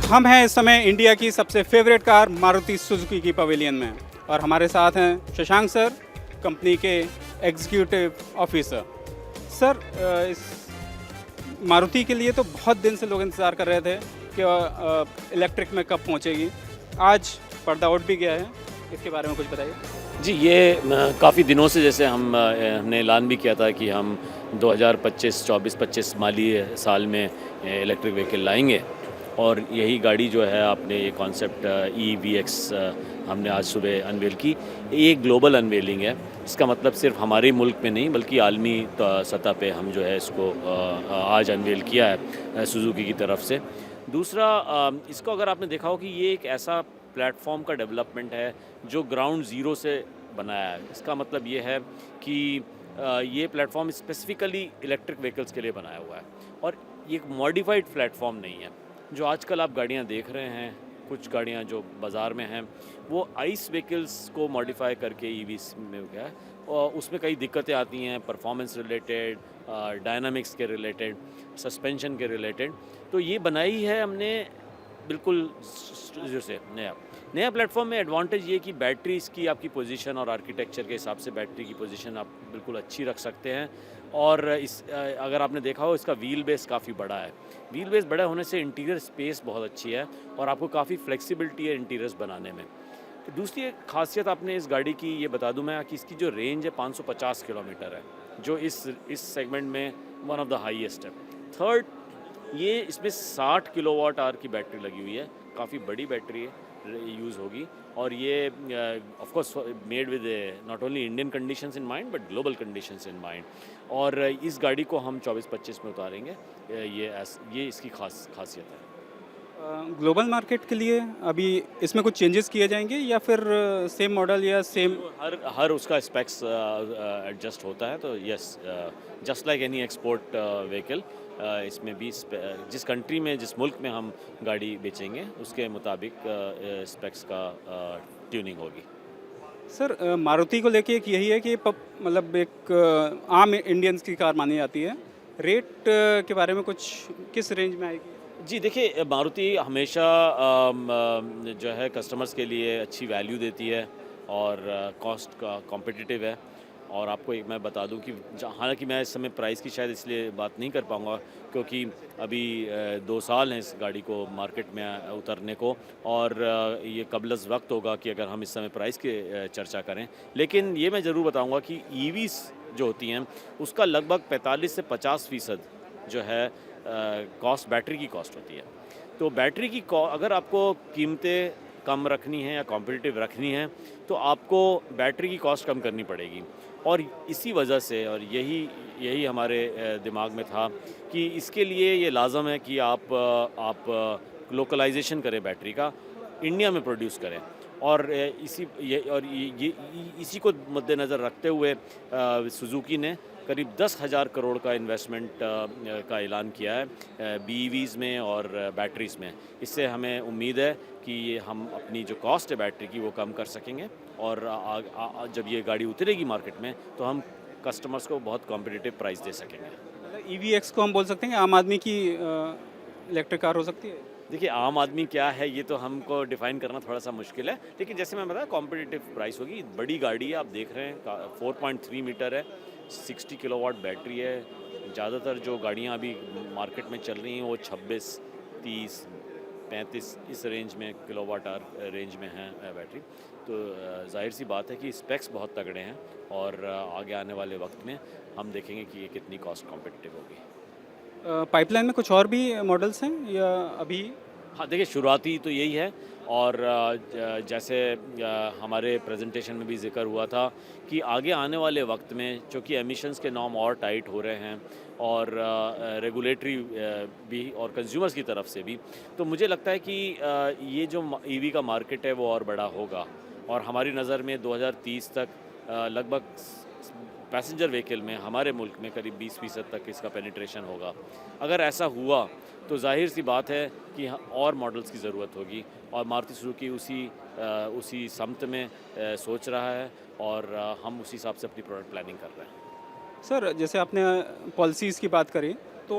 हम हैं इस समय इंडिया की सबसे फेवरेट कार मारुति सुजुकी की पवेलियन में और हमारे साथ हैं शशांक सर, कंपनी के एग्जीक्यूटिव ऑफिसर। सर, इस मारुति के लिए तो बहुत दिन से लोग इंतज़ार कर रहे थे कि इलेक्ट्रिक में कब पहुंचेगी। आज पर्दा उठ भी गया है, इसके बारे में कुछ बताइए। जी, ये काफ़ी दिनों से जैसे हमने ऐलान भी किया था कि हम 2025, 24, 25 माली साल में इलेक्ट्रिक व्हीकल लाएंगे और यही गाड़ी जो है आपने ये कॉन्सेप्ट EVX हमने आज सुबह अनवेल की। ये एक ग्लोबल अनवेलिंग है। इसका मतलब सिर्फ हमारे मुल्क में नहीं बल्कि आलमी सतह पे हम जो है इसको आज अनवेल किया है सुजुकी की तरफ से। दूसरा, इसको अगर आपने देखा हो कि ये एक ऐसा प्लेटफॉर्म का डेवलपमेंट है जो ग्राउंड ज़ीरो से बनाया है। इसका मतलब ये है कि ये प्लेटफॉर्म स्पेसिफिकली इलेक्ट्रिक व्हीकल्स के लिए बनाया हुआ है और ये एक मॉडिफाइड प्लेटफॉर्म नहीं है। जो आजकल आप गाड़ियाँ देख रहे हैं, कुछ गाड़ियाँ जो बाज़ार में हैं वो आइस व्हीकल्स को मॉडिफाई करके EVs में हो गया है और उसमें कई दिक्कतें आती हैं, परफॉर्मेंस रिलेटेड, डायनामिक्स के रिलेटेड, सस्पेंशन के रिलेटेड। तो ये बनाई है हमने बिल्कुल से नया प्लेटफॉर्म में। एडवांटेज ये कि बैटरी इसकी आपकी पोजीशन और आर्किटेक्चर के हिसाब से बैटरी की पोजीशन आप बिल्कुल अच्छी रख सकते हैं और अगर आपने देखा हो इसका व्हील बेस काफ़ी बड़ा है। व्हील बेस बड़ा होने से इंटीरियर स्पेस बहुत अच्छी है और आपको काफ़ी फ्लेक्सिबिलिटी है इंटीरियर्स बनाने में। दूसरी एक खासियत आपने इस गाड़ी की ये बता दूं मैं कि इसकी जो रेंज है 550 किलोमीटर है, जो इस सेगमेंट में वन ऑफ द हाईएस्ट है। थर्ड, ये इसमें 60 किलोवाट आवर की बैटरी लगी हुई है, काफ़ी बड़ी बैटरी है, यूज़ होगी और ये of course made with not only Indian conditions in mind but global conditions in mind. और इस गाड़ी को हम 24-25 में उतारेंगे। ये इसकी खासियत है। ग्लोबल मार्केट के लिए अभी इसमें कुछ चेंजेस किए जाएंगे या फिर सेम मॉडल या सेम? हर उसका स्पेक्स एडजस्ट होता है। तो yes, just like any export vehicle, इसमें भी जिस कंट्री में, जिस मुल्क में हम गाड़ी बेचेंगे उसके मुताबिक स्पेक्स का ट्यूनिंग होगी। सर, मारुति को लेके एक यही है कि मतलब एक आम इंडियंस की कार मानी जाती है। रेट के बारे में कुछ किस रेंज में आएगी? जी देखिए, मारुति हमेशा जो है कस्टमर्स के लिए अच्छी वैल्यू देती है और कॉस्ट का कॉम्पिटिटिव है। और आपको एक मैं बता दूं कि हालांकि मैं इस समय प्राइस की शायद इसलिए बात नहीं कर पाऊंगा क्योंकि अभी 2 साल हैं इस गाड़ी को मार्केट में उतरने को और ये कबलज़ वक्त होगा कि अगर हम इस समय प्राइस की चर्चा करें। लेकिन ये मैं ज़रूर बताऊंगा कि EVs जो होती हैं उसका लगभग 45 से 50% जो है कॉस्ट बैटरी की कॉस्ट होती है। तो बैटरी की अगर आपको कीमतें कम रखनी है या कॉम्पिटिटिव रखनी है तो आपको बैटरी की कॉस्ट कम करनी पड़ेगी। और इसी वजह से और यही हमारे दिमाग में था कि इसके लिए ये लाजम है कि आप लोकलाइजेशन करें बैटरी का, इंडिया में प्रोड्यूस करें। और इसी को मद्देनज़र रखते हुए सुजुकी ने करीब 10,000 करोड़ का इन्वेस्टमेंट का ऐलान किया है BEVs में और बैटरीज़ में। इससे हमें उम्मीद है कि हम अपनी जो कॉस्ट है बैटरी की वो कम कर सकेंगे और जब ये गाड़ी उतरेगी मार्केट में तो हम कस्टमर्स को बहुत कॉम्पिटिटिव प्राइस दे सकेंगे। मतलब EVX को हम बोल सकते हैं कि आम आदमी की इलेक्ट्रिक कार हो सकती है? देखिए, आम आदमी क्या है ये तो हमको डिफ़ाइन करना थोड़ा सा मुश्किल है, लेकिन जैसे मैं बताया कॉम्पिटिटिव प्राइस होगी। बड़ी गाड़ी है, आप देख रहे हैं 4.3 मीटर है, 60 किलोवाट बैटरी है। ज़्यादातर जो गाड़ियाँ अभी मार्केट में चल रही हैं वो 26, 30, 35 इस रेंज में किलोवाट आवर रेंज में है बैटरी। तो जाहिर सी बात है कि स्पेक्स बहुत तगड़े हैं और आगे आने वाले वक्त में हम देखेंगे कि ये कितनी कॉस्ट कॉम्पिटिटिव होगी। पाइपलाइन में कुछ और भी मॉडल्स हैं या अभी? हाँ देखिए, शुरुआती तो यही है और जैसे हमारे प्रेजेंटेशन में भी जिक्र हुआ था कि आगे आने वाले वक्त में चूँकि एमिशंस के नॉर्म और टाइट हो रहे हैं और रेगुलेटरी भी और कंज्यूमर्स की तरफ से भी, तो मुझे लगता है कि ये जो EV का मार्केट है वो और बड़ा होगा और हमारी नज़र में 2030 तक लगभग पैसेंजर व्हीकल में हमारे मुल्क में करीब 20% तक इसका पेनिट्रेशन होगा। अगर ऐसा हुआ तो जाहिर सी बात है कि और मॉडल्स की ज़रूरत होगी और मारुति सुजुकी उसी समत में सोच रहा है और हम उसी हिसाब से अपनी प्रोडक्ट प्लानिंग कर रहे हैं। सर, जैसे आपने पॉलिसीज़ की बात करी तो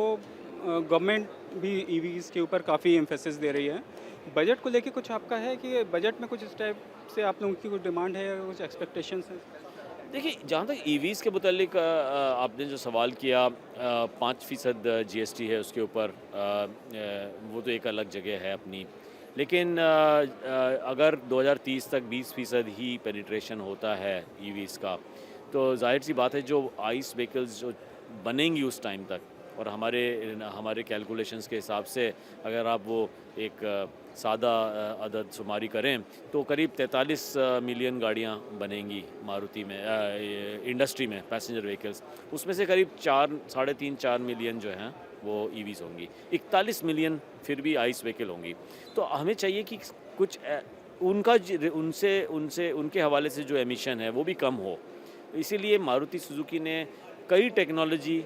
गवर्नमेंट भी EVs के ऊपर काफ़ी एम्फेसिस दे रही है बजट को लेके कुछ आपका है कि बजट में कुछ इस टाइप से आप लोगों की कुछ डिमांड है या कुछ एक्सपेक्टेशंस हैं? देखिए, जहाँ तक ईवीज़ के मुतालिक आपने जो सवाल किया, 5% जीएसटी है उसके ऊपर, वो तो एक अलग जगह है अपनी। लेकिन अगर 2030 तक 20% ही पेनिट्रेशन होता है ईवीज़ का, तो ज़ाहिर सी बात है जो आइस व्हीकल्स जो बनेंगी उस टाइम तक, और हमारे कैलकुलेशंस के हिसाब से अगर आप वो एक सादा अदद शुमारी करें तो करीब 43 मिलियन गाड़ियां बनेंगी मारुति में, इंडस्ट्री में पैसेंजर व्हीकल्स। उसमें से करीब 3.5-4 मिलियन जो हैं वो ईवीज़ होंगी, 41 मिलियन फिर भी आइस व्हीकल होंगी। तो हमें चाहिए कि कुछ उनके हवाले से जो एमिशन है वो भी कम हो। इसीलिए मारुति सुजुकी ने कई टेक्नोलॉजी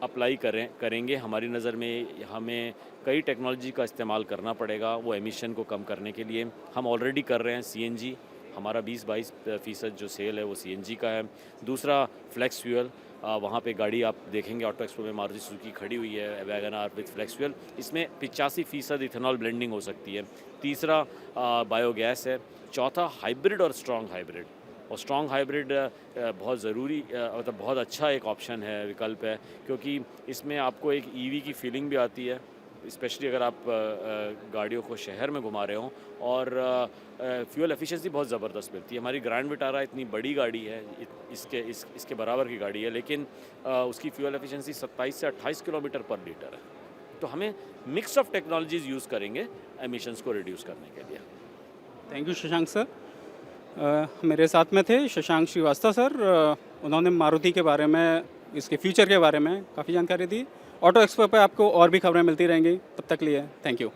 अप्लाई करेंगे। हमारी नज़र में हमें कई टेक्नोलॉजी का इस्तेमाल करना पड़ेगा वो एमिशन को कम करने के लिए। हम ऑलरेडी कर रहे हैं सीएनजी, हमारा 20-22% जो सेल है वो सीएनजी का है। दूसरा फ्लेक्स फ्यूल, वहाँ पे गाड़ी आप देखेंगे ऑटो एक्सपो में मारुति सुजुकी खड़ी हुई है wagon R with flex fuel, इसमें 85% इथेनॉल ब्लेंडिंग हो सकती है। तीसरा बायोगैस है। चौथा हाइब्रिड और स्ट्रॉन्ग हाइब्रिड, और स्ट्रॉन्ग हाइब्रिड बहुत ज़रूरी, मतलब बहुत अच्छा एक ऑप्शन है, विकल्प है, क्योंकि इसमें आपको एक ईवी की फीलिंग भी आती है, स्पेशली अगर आप गाड़ियों को शहर में घुमा रहे हों, और फ्यूल एफिशिएंसी बहुत ज़बरदस्त मिलती है। हमारी ग्रैंड विटारा इतनी बड़ी गाड़ी है, इसके बराबर की गाड़ी है, लेकिन उसकी फ्यूल एफिशिएंसी 27 से 28 किलोमीटर पर लीटर है। तो हमें मिक्स ऑफ टेक्नोलॉजीज़ यूज़ करेंगे एमिशंस को रिड्यूस करने के लिए। Thank you Shashank sir. मेरे साथ में थे शशांक श्रीवास्तव सर। उन्होंने मारुति के बारे में, इसके फ्यूचर के बारे में काफ़ी जानकारी दी। ऑटो एक्सपो पे आपको और भी खबरें मिलती रहेंगी, तब तक लिए थैंक यू।